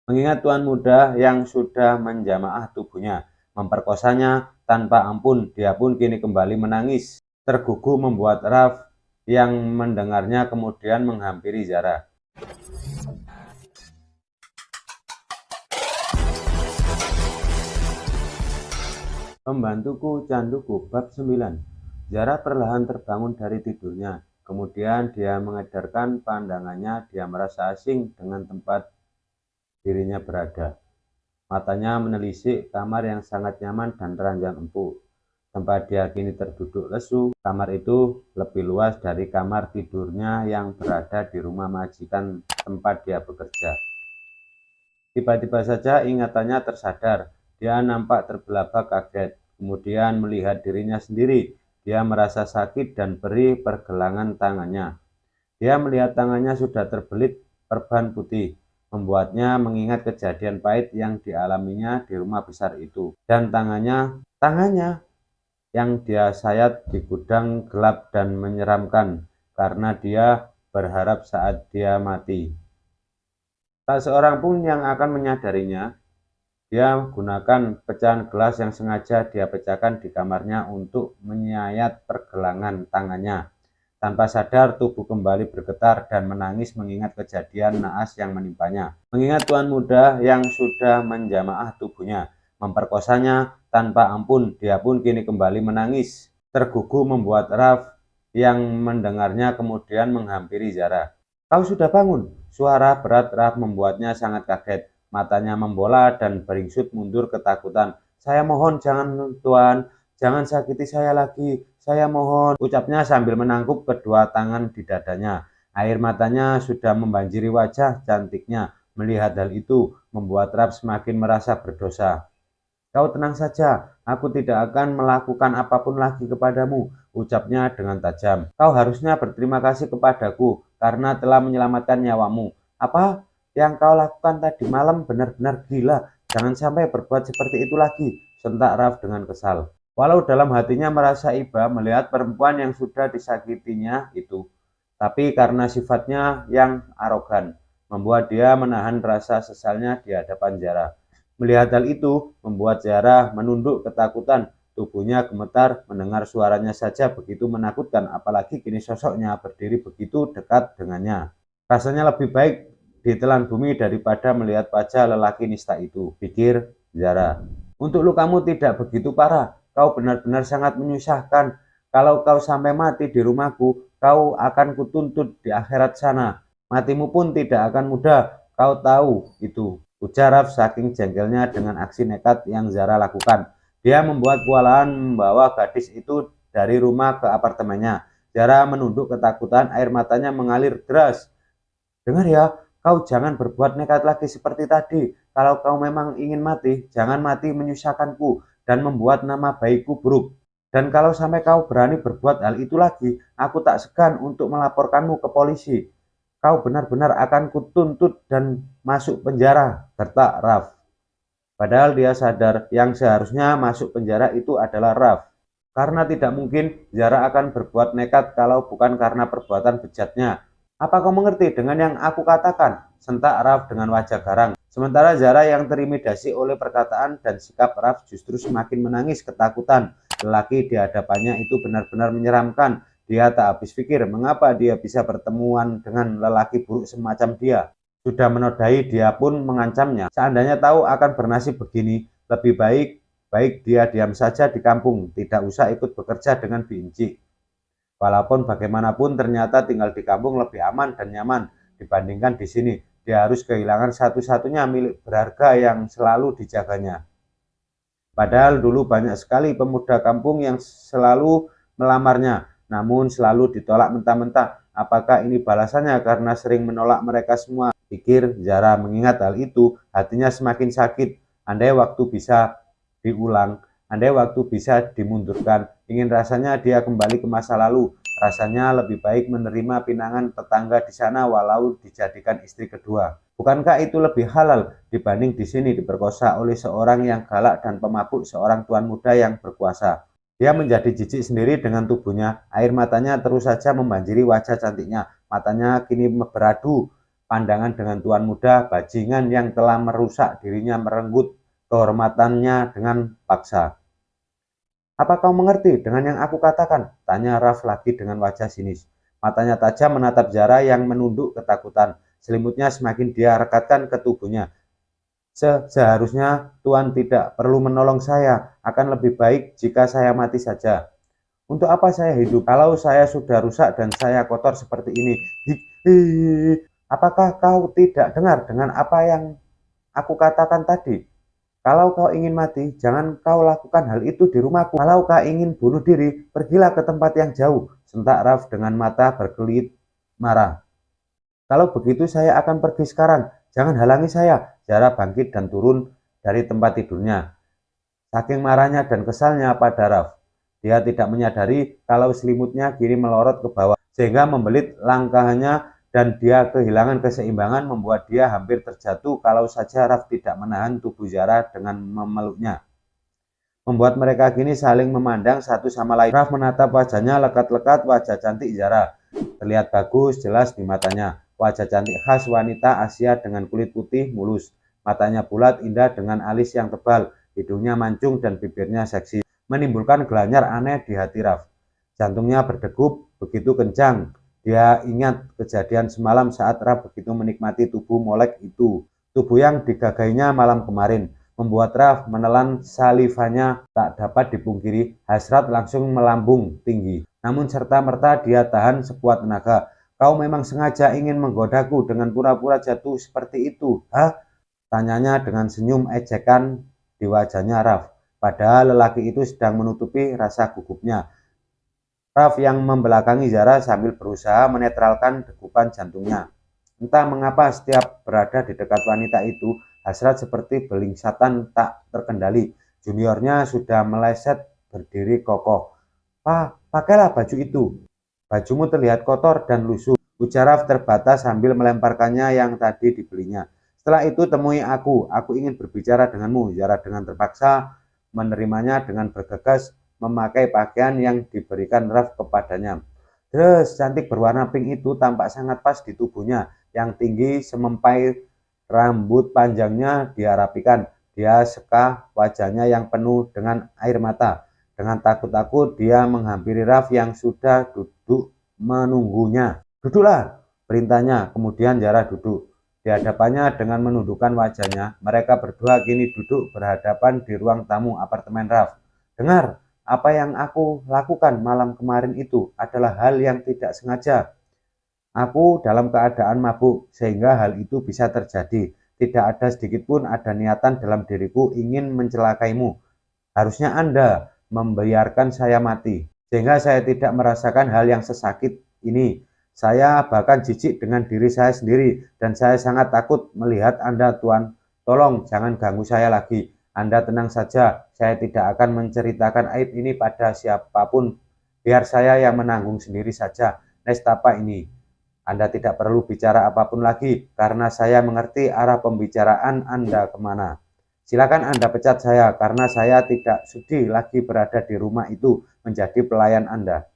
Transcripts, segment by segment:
Mengingat tuan muda yang sudah menjamaah tubuhnya, memperkosanya tanpa ampun, dia pun kini kembali menangis. Tergugu membuat Raf yang mendengarnya kemudian menghampiri Zara. Pembantuku Canduku bab 9. Zara perlahan terbangun dari tidurnya. Kemudian dia mengedarkan pandangannya. Dia merasa asing dengan tempat dirinya berada. Matanya menelisik kamar yang sangat nyaman dan ranjang empuk. Tempat dia kini terduduk lesu. Kamar itu lebih luas dari kamar tidurnya yang berada di rumah majikan tempat dia bekerja. Tiba-tiba saja ingatannya tersadar. Dia nampak terbelabak kaget. Kemudian melihat dirinya sendiri. Dia merasa sakit dan perih pergelangan tangannya. Dia melihat tangannya sudah terbelit perban putih, membuatnya mengingat kejadian pahit yang dialaminya di rumah besar itu. Dan tangannya yang dia sayat di gudang gelap dan menyeramkan, karena dia berharap saat dia mati. Tak seorang pun yang akan menyadarinya. Dia gunakan pecahan gelas yang sengaja dia pecahkan di kamarnya untuk menyayat pergelangan tangannya. Tanpa sadar, tubuh kembali bergetar dan menangis mengingat kejadian naas yang menimpanya. Mengingat tuan muda yang sudah menjamaah tubuhnya, memperkosanya tanpa ampun, dia pun kini kembali menangis. Tergugu membuat Raf yang mendengarnya kemudian menghampiri Zara. Kau sudah bangun? Suara berat Raf membuatnya sangat kaget. Matanya membola dan beringsut mundur ketakutan. Saya mohon jangan tuan, jangan sakiti saya lagi, saya mohon, ucapnya sambil menangkup kedua tangan di dadanya. Air matanya sudah membanjiri wajah cantiknya. Melihat hal itu membuat Raf semakin merasa berdosa. Kau tenang saja, aku tidak akan melakukan apapun lagi kepadamu, ucapnya dengan tajam. Kau harusnya berterima kasih kepadaku karena telah menyelamatkan nyawamu. Apa yang kau lakukan tadi malam benar-benar gila. Jangan sampai berbuat seperti itu lagi, sentak Raf dengan kesal. Walau dalam hatinya merasa iba melihat perempuan yang sudah disakitinya itu, tapi karena sifatnya yang arogan, membuat dia menahan rasa sesalnya di hadapan Zara. Melihat hal itu, membuat Zara menunduk ketakutan. Tubuhnya gemetar mendengar suaranya saja begitu menakutkan, apalagi kini sosoknya berdiri begitu dekat dengannya. Rasanya lebih baik ditelan bumi daripada melihat wajah lelaki nista itu, pikir Zara. Untuk lukamu tidak begitu parah, kau benar-benar sangat menyusahkan. Kalau kau sampai mati di rumahku, kau akan kutuntut di akhirat sana. Matimu pun tidak akan mudah, kau tahu itu, ujar Raf saking jengkelnya dengan aksi nekat yang Zara lakukan. Dia membuat kewalahan membawa gadis itu dari rumah ke apartemennya. Zara menunduk ketakutan, air matanya mengalir deras. Dengar ya, kau jangan berbuat nekat lagi seperti tadi. Kalau kau memang ingin mati, jangan mati menyusahkanku dan membuat nama baikku buruk. Dan kalau sampai kau berani berbuat hal itu lagi, aku tak segan untuk melaporkanmu ke polisi. Kau benar-benar akan kutuntut dan masuk penjara, gertak Raf. Padahal dia sadar yang seharusnya masuk penjara itu adalah Raf. Karena tidak mungkin Zara akan berbuat nekat kalau bukan karena perbuatan bejatnya. Apa kau mengerti dengan yang aku katakan? Sentak Raf dengan wajah garang. Sementara Zara yang terintimidasi oleh perkataan dan sikap Raf justru semakin menangis ketakutan. Lelaki di hadapannya itu benar-benar menyeramkan. Dia tak habis pikir mengapa dia bisa bertemuan dengan lelaki buruk semacam dia. Sudah menodai, dia pun mengancamnya. Seandainya tahu akan bernasib begini, lebih baik dia diam saja di kampung, tidak usah ikut bekerja dengan Binci. Walaupun bagaimanapun ternyata tinggal di kampung lebih aman dan nyaman dibandingkan di sini. Dia harus kehilangan satu-satunya milik berharga yang selalu dijaganya. Padahal dulu banyak sekali pemuda kampung yang selalu melamarnya, namun selalu ditolak mentah-mentah. Apakah ini balasannya karena sering menolak mereka semua? Pikir Zara. Mengingat hal itu, hatinya semakin sakit. Andai waktu bisa diulang, andai waktu bisa dimundurkan, ingin rasanya dia kembali ke masa lalu. Rasanya lebih baik menerima pinangan tetangga di sana walau dijadikan istri kedua. Bukankah itu lebih halal dibanding di sini diperkosa oleh seorang yang galak dan pemabuk, seorang tuan muda yang berkuasa? Dia menjadi jijik sendiri dengan tubuhnya. Air matanya terus saja membanjiri wajah cantiknya. Matanya kini beradu pandangan dengan tuan muda, bajingan yang telah merusak dirinya merenggut kehormatannya dengan paksa. Apa kau mengerti dengan yang aku katakan? Tanya Raf lagi dengan wajah sinis. Matanya tajam menatap Zara yang menunduk ketakutan. Selimutnya semakin dia rekatkan ke tubuhnya. Seharusnya Tuan tidak perlu menolong saya. Akan lebih baik jika saya mati saja. Untuk apa saya hidup kalau saya sudah rusak dan saya kotor seperti ini? Apakah kau tidak dengar dengan apa yang aku katakan tadi? Kalau kau ingin mati, jangan kau lakukan hal itu di rumahku. Kalau kau ingin bunuh diri, pergilah ke tempat yang jauh. Sentak Raf dengan mata berkelit marah. Kalau begitu saya akan pergi sekarang. Jangan halangi saya. Zara bangkit dan turun dari tempat tidurnya. Saking marahnya dan kesalnya pada Raf. Dia tidak menyadari kalau selimutnya kiri melorot ke bawah, sehingga membelit langkahnya dan dia kehilangan keseimbangan membuat dia hampir terjatuh kalau saja Raf tidak menahan tubuh Zara dengan memeluknya. Membuat mereka kini saling memandang satu sama lain. Raf menatap wajahnya lekat-lekat wajah cantik Zara. Terlihat bagus jelas di matanya. Wajah cantik khas wanita Asia dengan kulit putih mulus. Matanya bulat indah dengan alis yang tebal. Hidungnya mancung dan bibirnya seksi. Menimbulkan gelanyar aneh di hati Raf. Jantungnya berdegup begitu kencang. Dia ingat kejadian semalam saat Raf begitu menikmati tubuh molek itu. Tubuh yang digagainya malam kemarin. Membuat Raf menelan salivanya tak dapat dipungkiri. Hasrat langsung melambung tinggi. Namun serta-merta dia tahan sekuat tenaga. Kau memang sengaja ingin menggodaku dengan pura-pura jatuh seperti itu, hah? Tanyanya dengan senyum ejekan di wajahnya Raf. Padahal lelaki itu sedang menutupi rasa gugupnya. Raf yang membelakangi Zara sambil berusaha menetralkan degupan jantungnya. Entah mengapa setiap berada di dekat wanita itu, hasrat seperti beling setan tak terkendali. Juniornya sudah meleset berdiri kokoh. Pakailah baju itu. Bajumu terlihat kotor dan lusuh. Ujar Raf terbatas sambil melemparkannya yang tadi dibelinya. Setelah itu temui aku ingin berbicara denganmu. Zara dengan terpaksa menerimanya dengan bergegas memakai pakaian yang diberikan Raf kepadanya. Dress cantik berwarna pink itu tampak sangat pas di tubuhnya yang tinggi semempai, rambut panjangnya dia rapikan. Dia seka wajahnya yang penuh dengan air mata. Dengan takut-takut dia menghampiri Raf yang sudah duduk menunggunya. Duduklah, perintahnya. Kemudian Zara duduk. Di hadapannya dengan menundukkan wajahnya, mereka berdua kini duduk berhadapan di ruang tamu apartemen Raf. Dengar, apa yang aku lakukan malam kemarin itu adalah hal yang tidak sengaja. Aku dalam keadaan mabuk, sehingga hal itu bisa terjadi. Tidak ada sedikit pun ada niatan dalam diriku ingin mencelakaimu. Harusnya Anda membiarkan saya mati, sehingga saya tidak merasakan hal yang sesakit ini. Saya bahkan jijik dengan diri saya sendiri, dan saya sangat takut melihat Anda, Tuan. Tolong jangan ganggu saya lagi. Anda tenang saja, saya tidak akan menceritakan aib ini pada siapapun. Biar saya yang menanggung sendiri saja. Nestapa ini. Anda tidak perlu bicara apapun lagi, karena saya mengerti arah pembicaraan Anda kemana. Silakan Anda pecat saya, karena saya tidak sudi lagi berada di rumah itu menjadi pelayan Anda.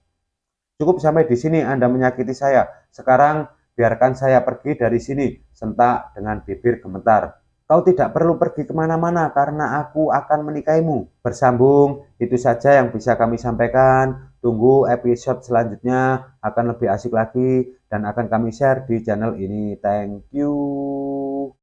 Cukup sampai di sini Anda menyakiti saya. Sekarang biarkan saya pergi dari sini, sentak dengan bibir gemetar. Kau tidak perlu pergi kemana-mana karena aku akan menikahimu. Bersambung, itu saja yang bisa kami sampaikan. Tunggu episode selanjutnya, akan lebih asik lagi dan akan kami share di channel ini. Thank you.